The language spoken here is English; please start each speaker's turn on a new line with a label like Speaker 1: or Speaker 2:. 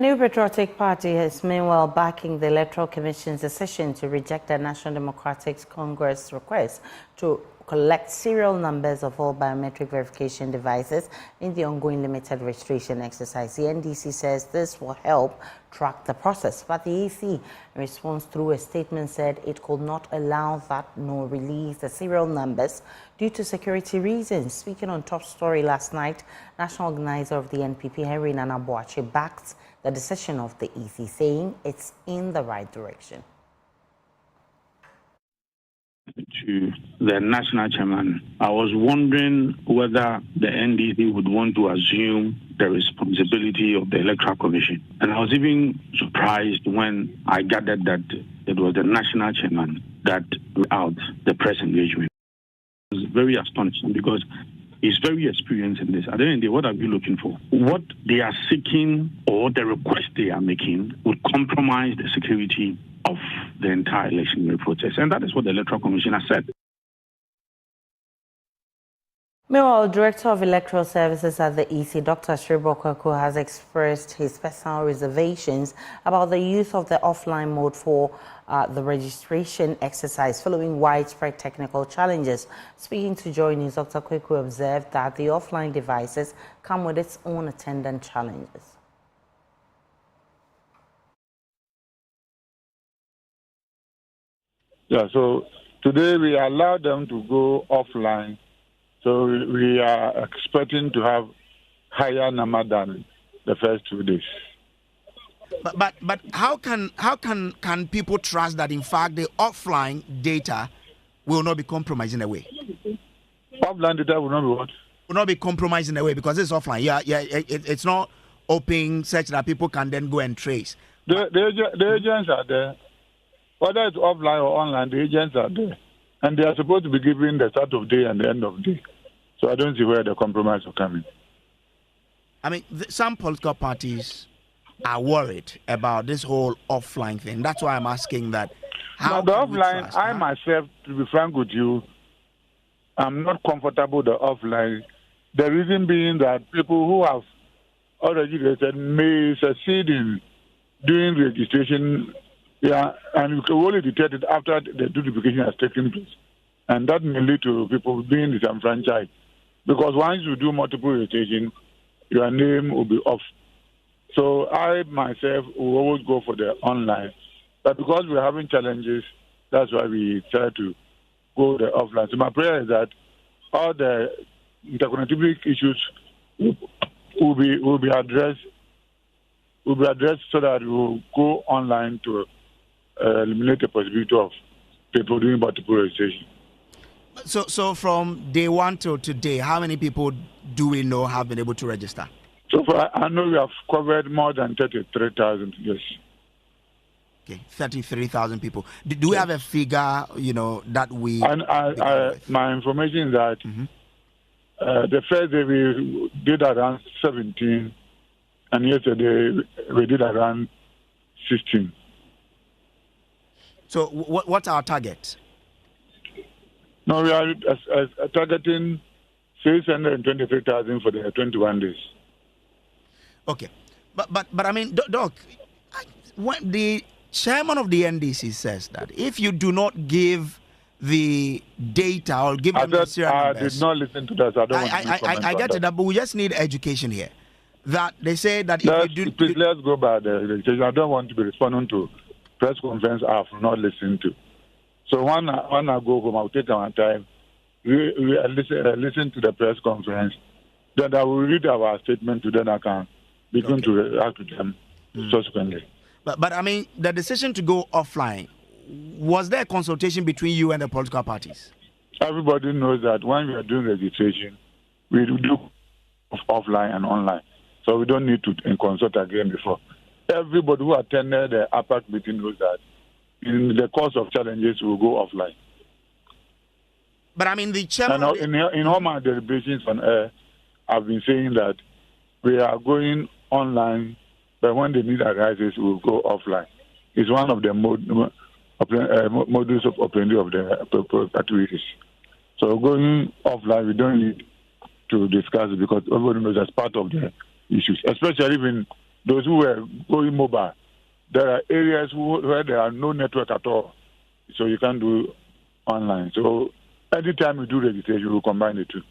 Speaker 1: New Patriotic Party is meanwhile backing the Electoral Commission's decision to reject the National Democratic Congress request to collect serial numbers of all biometric verification devices in the ongoing limited registration exercise. The NDC says this will help track the process, but the EC, in response through a statement, said it could not allow that nor release the serial numbers due to security reasons. Speaking on Top Story last night, national organizer of the NPP, Henry Nana Boakye, backed the decision of the EC, saying it's in the right direction.
Speaker 2: To the national chairman, I was wondering whether the NDC would want to assume the responsibility of the Electoral Commission. And I was even surprised when I gathered that it was the national chairman that put out the press engagement. It was very astonishing because he's very experienced in this. At the end of the day, what are we looking for? What they are seeking or the request they are making would compromise the security of the entire election process. And that is what the Electoral Commission has said.
Speaker 1: Meanwhile, Director of Electoral Services at the EC, Dr. Shribokwaku, has expressed his personal reservations about the use of the offline mode for the registration exercise following widespread technical challenges. Speaking to Joy News, Dr. Kwaku observed that the offline devices come with its own attendant challenges.
Speaker 3: Yeah, so today we allowed them to go offline. So we are expecting to have higher number than the first 2 days.
Speaker 4: But how can people trust that in fact the offline data will not be compromised in a way?
Speaker 3: Offline data will not be what?
Speaker 4: Will not be compromised in a way because it's offline. It's not open such that people can then go and trace.
Speaker 3: The agents are there. Whether it's offline or online, the agents are there. And they are supposed to be given the start of day and the end of day. So I don't see where the compromise will come in.
Speaker 4: I mean, some political parties are worried about this whole offline thing. That's why I'm asking that. How
Speaker 3: the offline, I myself, to be frank with you, I'm not comfortable with the offline. The reason being that people who have already registered may succeed in doing registration. Yeah, and you can only detect it after the duplication has taken place. And that may lead to people being disenfranchised. Because once you do multiple registration, your name will be off. So I myself will always go for the online. But because we're having challenges, that's why we try to go the offline. So my prayer is that all the interconnectivity issues will be addressed so that we will go online to eliminate the possibility of people doing multiple registration.
Speaker 4: So from day one till today, how many people do we know have been able to register?
Speaker 3: So far, I know we have covered more than 33,000, yes.
Speaker 4: Okay, 33,000 people. Do we have a figure, that we...
Speaker 3: And my information is that the first day we did around 17, and yesterday we did around 16.
Speaker 4: So what's our target?
Speaker 3: No, we are targeting 623,000 for the 21 days.
Speaker 4: Okay. But I mean, Doc, when the chairman of the NDC says that if you do not give the data or give them the serial numbers...
Speaker 3: I did not listen to that. So I don't want to
Speaker 4: I get it, but we just need education here. That they say that if you do...
Speaker 3: Please, let's go by the education. I don't want to be responding to press conference I have not listened to. So when I go home, I'll take my time, listen to the press conference, then I will read our statement to then I can begin to react to them subsequently.
Speaker 4: But I mean, the decision to go offline, was there a consultation between you and the political parties?
Speaker 3: Everybody knows that when we are doing registration, we do offline and online. So we don't need to consult again before. Everybody who attended the APAC meeting knows that in the course of challenges, we'll go offline.
Speaker 4: But I mean, the chairman...
Speaker 3: In all my deliberations on air, I've been saying that we are going online, but when the need arises, we'll go offline. It's one of the modus of operandi of the activities. So going offline, we don't need to discuss it because everybody knows that's part of the issues, especially when those who were going mobile, there are areas where there are no network at all, so you can't do online. So anytime you do registration, you will combine the two.